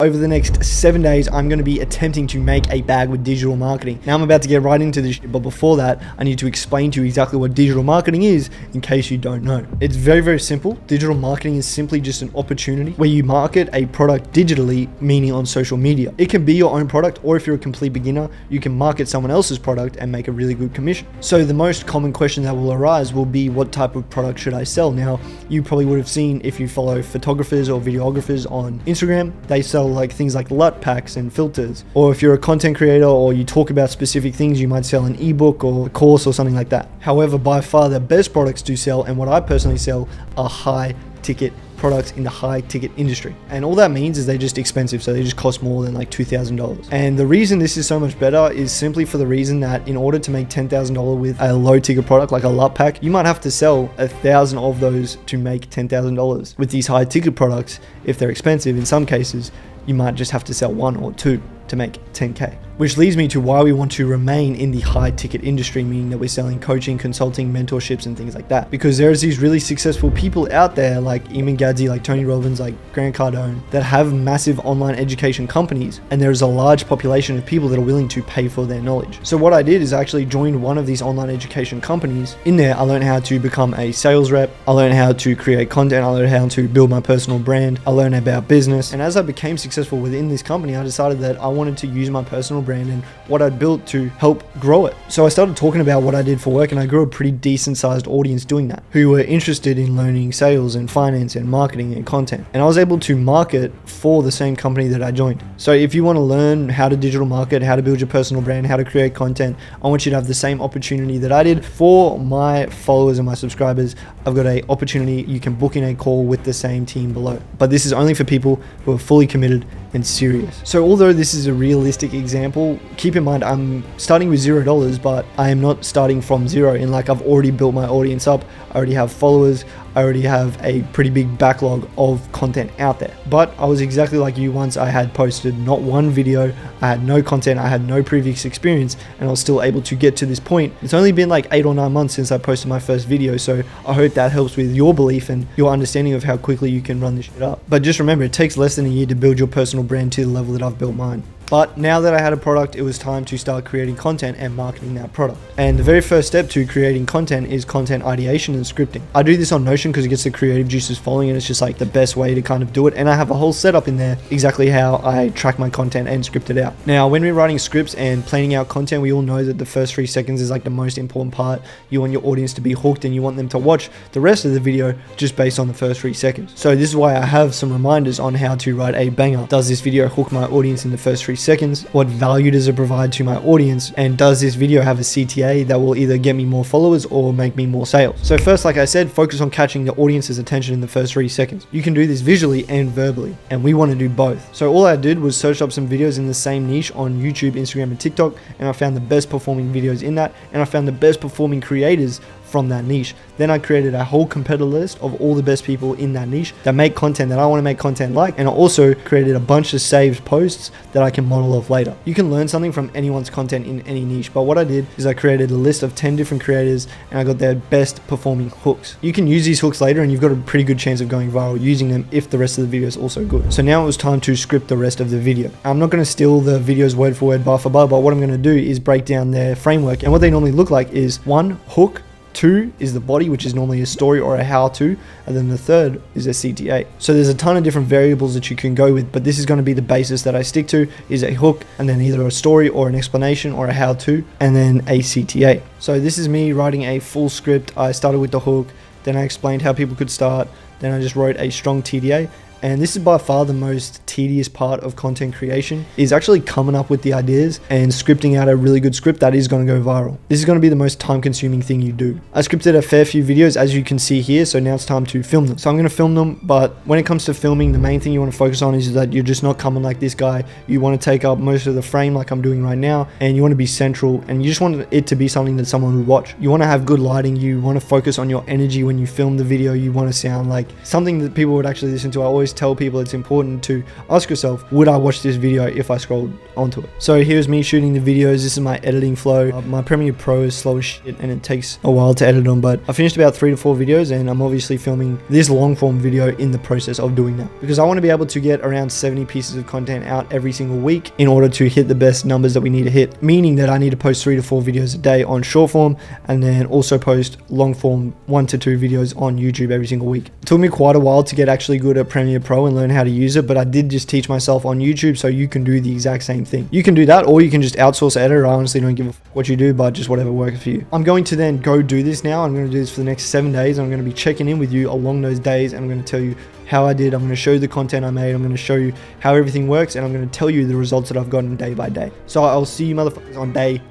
Over the next 7 days, I'm going to be attempting to make a bag with digital marketing. Now I'm about to get right into this shit, but before that, I need to explain to you exactly what digital marketing is in case you don't know. It's very, very simple. Digital marketing is simply just an opportunity where you market a product digitally, meaning on social media. It can be your own product, or if you're a complete beginner, you can market someone else's product and make a really good commission. So the most common question that will arise will be, what type of product should I sell? Now, you probably would have seen, if you follow photographers or videographers on Instagram, they sell like things like LUT packs and filters. Or if you're a content creator or you talk about specific things, you might sell an ebook or a course or something like that. However, by far the best products to sell, and what I personally sell, are high ticket products in the high ticket industry. And all that means is they're just expensive, so they just cost more than like $2,000. And the reason this is so much better is simply for the reason that in order to make $10,000 with a low ticket product like a LUT pack, you might have to sell 1,000 of those to make $10,000. With these high ticket products, if they're expensive, in some cases you might just have to sell 1 or 2 to make 10K. Which leads me to why we want to remain in the high ticket industry, meaning that we're selling coaching, consulting, mentorships, and things like that. Because there's these really successful people out there like Eamon Gadzhi, like Tony Robbins, like Grant Cardone, that have massive online education companies, and there's a large population of people that are willing to pay for their knowledge. So what I did is I actually joined one of these online education companies. In there, I learned how to become a sales rep, I learned how to create content, I learned how to build my personal brand, I learned about business. And as I became successful within this company, I decided that I wanted to use my personal brand and what I'd built to help grow it. So I started talking about what I did for work, and I grew a pretty decent sized audience doing that, who were interested in learning sales and finance and marketing and content. And I was able to market for the same company that I joined. So if you want to learn how to digital market, how to build your personal brand, how to create content, I want you to have the same opportunity that I did. For my followers and my subscribers, I've got an opportunity. You can book in a call with the same team below. But this is only for people who are fully committed and serious. So although this is a realistic example, keep in mind I'm starting with $0, but I am not starting from zero. And like, I've already built my audience up, I already have followers, I already have a pretty big backlog of content out there. But I was exactly like you. Once I had posted not one video, I had no content, I had no previous experience, and I was still able to get to this point. It's only been like 8 or 9 months since I posted my first video, so I hope that helps with your belief and your understanding of how quickly you can run this shit up. But just remember, it takes less than a year to build your personal brand to the level that I've built mine. But now that I had a product, it was time to start creating content and marketing that product. And the very first step to creating content is content ideation and scripting. I do this on Notion because it gets the creative juices flowing, and it's just like the best way to kind of do it. And I have a whole setup in there exactly how I track my content and script it out. Now, when we're writing scripts and planning out content, we all know that the first 3 seconds is like the most important part. You want your audience to be hooked and you want them to watch the rest of the video just based on the first 3 seconds. So this is why I have some reminders on how to write a banger. Does this video hook my audience in the first 3 seconds? What value does it provide to my audience? And does this video have a CTA that will either get me more followers or make me more sales? So first, like I said, focus on catching the audience's attention in the first 3 seconds. You can do this visually and verbally, and we want to do both. So all I did was search up some videos in the same niche on YouTube, Instagram, and TikTok, and I found the best performing videos in that, and I found the best performing creators from that niche. Then I created a whole competitor list of all the best people in that niche that make content that I want to make content like, and I also created a bunch of saved posts that I can model off later. You can learn something from anyone's content in any niche, but what I did is I created a list of 10 different creators and I got their best performing hooks. You can use these hooks later and you've got a pretty good chance of going viral using them if the rest of the video is also good. So now it was time to script the rest of the video. I'm not going to steal the videos word for word, bar for bar, but what I'm going to do is break down their framework, and what they normally look like is 1, hook, 2 is the body, which is normally a story or a how-to, and then the 3rd is a CTA. So there's a ton of different variables that you can go with, but this is going to be the basis that I stick to, is a hook, and then either a story or an explanation or a how-to, and then a CTA. So this is me writing a full script. I started with the hook, then I explained how people could start, then I just wrote a strong TDA. And this is by far the most tedious part of content creation, is actually coming up with the ideas and scripting out a really good script that is going to go viral. This is going to be the most time consuming thing you do. I scripted a fair few videos, as you can see here, so now it's time to film them. So I'm going to film them, but when it comes to filming, the main thing you want to focus on is that you're just not coming like this guy. You want to take up most of the frame like I'm doing right now, and you want to be central, and you just want it to be something that someone would watch. You want to have good lighting, you want to focus on your energy when you film the video, you want to sound like something that people would actually listen to. I always always tell people it's important to ask yourself, would I watch this video if I scrolled onto it? So here's me shooting the videos. This is my editing flow. My Premiere Pro is slow as shit and it takes a while to edit them, but I finished about 3 to 4 videos, and I'm obviously filming this long form video in the process of doing that, because I want to be able to get around 70 pieces of content out every single week in order to hit the best numbers that we need to hit, meaning that I need to post 3 to 4 videos a day on short form, and then also post long form 1 to 2 videos on YouTube every single week. It took me quite a while to get actually good at Premiere Pro and learn how to use it, but I did just teach myself on YouTube, so you can do the exact same thing. You can do that, or you can just outsource editor. I honestly don't give a what you do, but just whatever works for you. I'm going to then go do this now. I'm going to do this for the next 7 days. I'm going to be checking in with you along those days, and I'm going to tell you how I did. I'm going to show you the content I made. I'm going to show you how everything works, and I'm going to tell you the results that I've gotten day by day. So I'll see you motherfuckers on day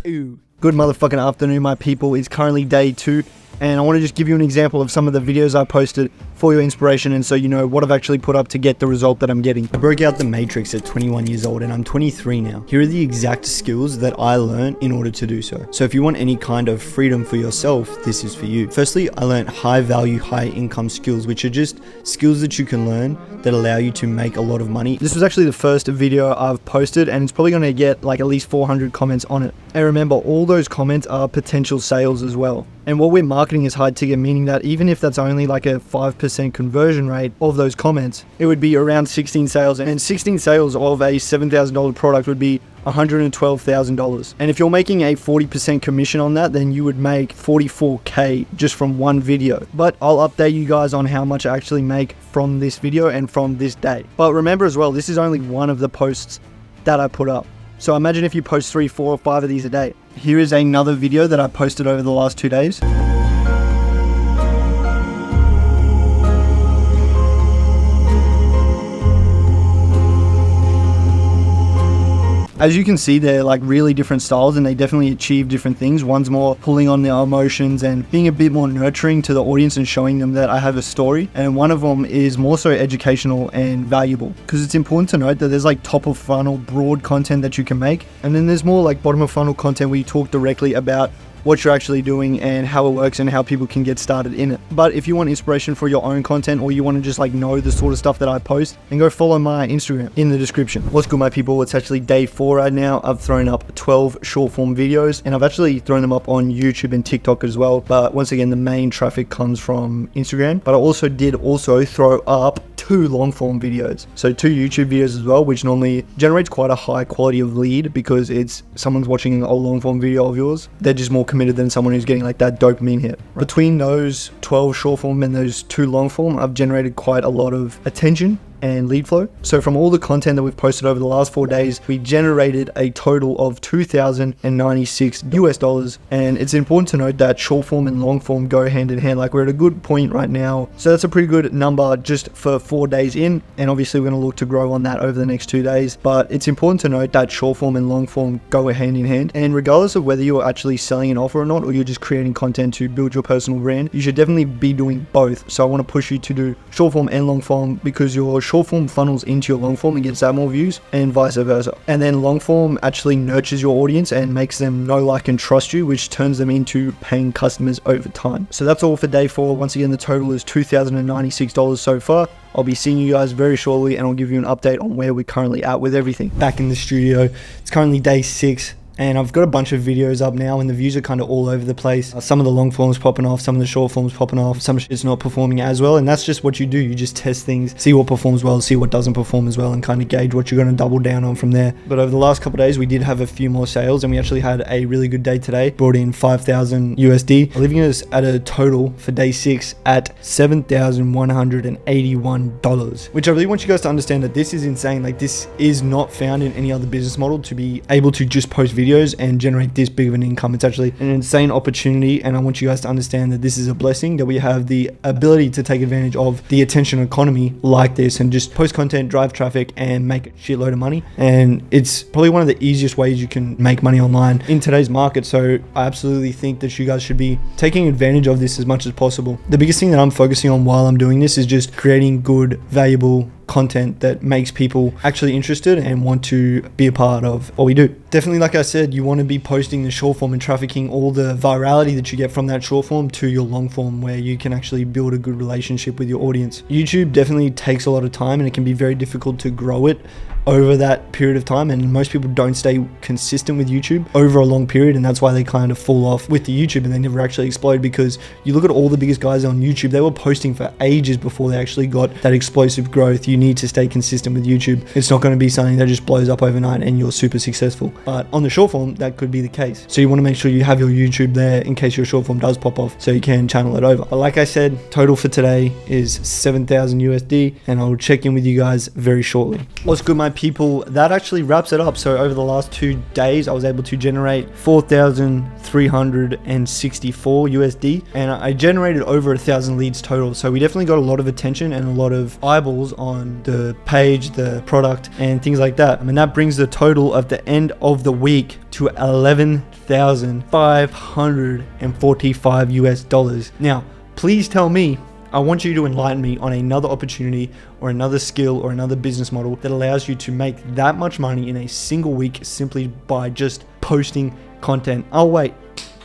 2. Good motherfucking afternoon, my people. It's currently day 2, and I want to just give you an example of some of the videos I posted for your inspiration, and so you know what I've actually put up to get the result that I'm getting. I broke out the matrix at 21 years old, and I'm 23 now. Here are the exact skills that I learned in order to do so. So if you want any kind of freedom for yourself, this is for you. Firstly, I learned high value, high income skills, which are just skills that you can learn that allow you to make a lot of money. This was actually the first video I've posted, and it's probably going to get like at least 400 comments on it. And remember, all those comments are potential sales as well. And what we're marketing is high ticket, meaning that even if that's only like a 5% conversion rate of those comments, it would be around 16 sales. And 16 sales of a $7,000 product would be $112,000. And if you're making a 40% commission on that, then you would make 44K just from one video. But I'll update you guys on how much I actually make from this video and from this day. But remember as well, this is only one of the posts that I put up. So imagine if you post 3, 4, or 5 of these a day. Here is another video that I posted over the last 2 days. As you can see, they're like really different styles, and they definitely achieve different things. One's more pulling on their emotions and being a bit more nurturing to the audience and showing them that I have a story. And one of them is more so educational and valuable, because it's important to note that there's like top of funnel broad content that you can make, and then there's more like bottom of funnel content where you talk directly about what you're actually doing and how it works and how people can get started in it. But if you want inspiration for your own content, or you want to just like know the sort of stuff that I post, then go follow my Instagram in the description. What's good, my people? It's actually day 4 right now. I've thrown up 12 short form videos, and I've actually thrown them up on YouTube and TikTok as well. But once again, the main traffic comes from Instagram. But I also did throw up 2 long form videos. So 2 YouTube videos as well, which normally generates quite a high quality of lead, because it's someone's watching a long form video of yours. They're just more committed than someone who's getting like that dopamine hit. Right. Between those 12 short form and those 2 long form, I've generated quite a lot of attention and lead flow. So from all the content that we've posted over the last 4 days, we generated a total of $2,096. And it's important to note that short form and long form go hand in hand. Like, we're at a good point right now. So that's a pretty good number just for 4 days in. And obviously we're going to look to grow on that over the next 2 days. But it's important to note that short form and long form go hand in hand. And regardless of whether you're actually selling an offer or not, or you're just creating content to build your personal brand, you should definitely be doing both. So I want to push you to do short form and long form, because your short form funnels into your long form and gets that more views, and vice versa. And then long form actually nurtures your audience and makes them know, like, and trust you, which turns them into paying customers over time. So that's all for day 4. Once again, the total is $2,096 so far. I'll be seeing you guys very shortly, and I'll give you an update on where we're currently at with everything. Back in the studio, it's currently day 6. And I've got a bunch of videos up now, and the views are kind of all over the place. Some of the long forms popping off, some of the short forms popping off, some shit's not performing as well. And that's just what you do. You just test things, see what performs well, see what doesn't perform as well, and kind of gauge what you're going to double down on from there. But over the last couple of days, we did have a few more sales, and we actually had a really good day today. Brought in 5,000 USD, leaving us at a total for day 6 at $7,181, which I really want you guys to understand that this is insane. Like, this is not found in any other business model, to be able to just post videos and generate this big of an income. It's actually an insane opportunity, and I want you guys to understand that this is a blessing, that we have the ability to take advantage of the attention economy like this and just post content, drive traffic, and make a shitload of money. And it's probably one of the easiest ways you can make money online in today's market. So I absolutely think that you guys should be taking advantage of this as much as possible. The biggest thing that I'm focusing on while I'm doing this is just creating good, valuable content that makes people actually interested and want to be a part of what we do. Definitely, like I said, you want to be posting the short form and trafficking all the virality that you get from that short form to your long form, where you can actually build a good relationship with your audience. YouTube definitely takes a lot of time, and it can be very difficult to grow it over that period of time, and most people don't stay consistent with YouTube over a long period, and that's why they kind of fall off with the YouTube and they never actually explode. Because you look at all the biggest guys on YouTube, they were posting for ages before they actually got that explosive growth. You need to stay consistent with YouTube. It's not going to be something that just blows up overnight and you're super successful, but on the short form that could be the case. So you want to make sure you have your YouTube there in case your short form does pop off, so you can channel it over. But like I said, total for today is 7,000 USD, and I'll check in with you guys very shortly. What's good, my people? That actually wraps it up. So over the last 2 days I was able to generate 4,364 USD, and I generated over 1,000 leads total. So we definitely got a lot of attention and a lot of eyeballs on the page, the product, and things like that. I mean, that brings the total of the end of the week to 11,545 US dollars. Now please tell me, I want you to enlighten me on another opportunity or another skill or another business model that allows you to make that much money in a single week simply by just posting content. I'll wait.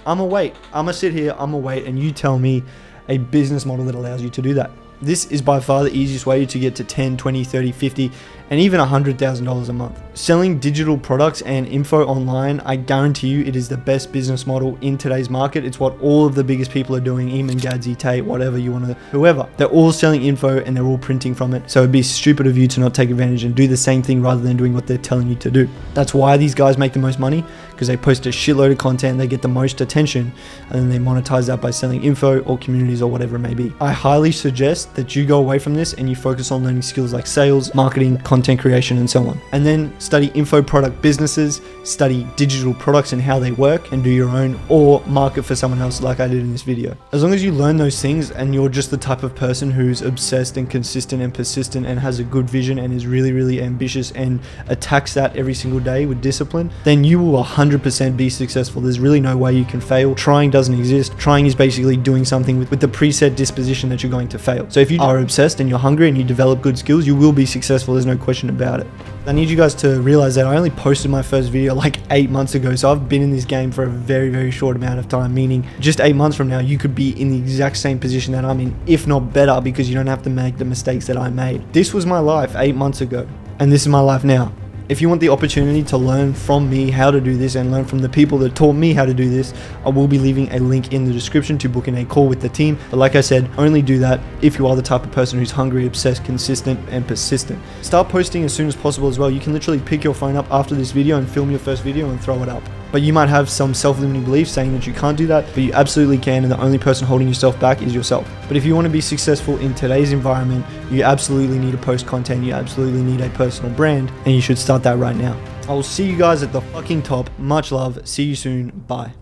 I'm gonna sit here, I'm gonna wait, and you tell me a business model that allows you to do that. This is by far the easiest way to get to 10, 20, 30, 50, and even $100,000 a month. Selling digital products and info online, I guarantee you it is the best business model in today's market. It's what all of the biggest people are doing, Eamon, Gadsy, Tate, whatever you want to, whoever. They're all selling info and they're all printing from it. So it'd be stupid of you to not take advantage and do the same thing rather than doing what they're telling you to do. That's why these guys make the most money, because they post a shitload of content, they get the most attention, and then they monetize that by selling info or communities or whatever it may be. I highly suggest that you go away from this and you focus on learning skills like sales, marketing, content creation, and so on. And then study info product businesses, study digital products and how they work, and do your own or market for someone else like I did in this video. As long as you learn those things and you're just the type of person who's obsessed and consistent and persistent and has a good vision and is really, really ambitious and attacks that every single day with discipline, then you will 100% be successful. There's really no way you can fail. Trying doesn't exist. Trying is basically doing something with the preset disposition that you're going to fail. So if you are obsessed and you're hungry and you develop good skills, you will be successful. There's no question about it. I need you guys to realize that I only posted my first video like 8 months ago. So I've been in this game for a very, very short amount of time, meaning just 8 months from now, you could be in the exact same position that I'm in, if not better, because you don't have to make the mistakes that I made. This was my life 8 months ago, and this is my life now. If you want the opportunity to learn from me how to do this and learn from the people that taught me how to do this, I will be leaving a link in the description to book in a call with the team. But like I said, only do that if you are the type of person who's hungry, obsessed, consistent, and persistent. Start posting as soon as possible as well. You can literally pick your phone up after this video and film your first video and throw it up. But you might have some self-limiting beliefs saying that you can't do that, but you absolutely can, and the only person holding yourself back is yourself. But if you want to be successful in today's environment, you absolutely need to post content, you absolutely need a personal brand, and you should start that right now. I will see you guys at the fucking top. Much love. See you soon. Bye.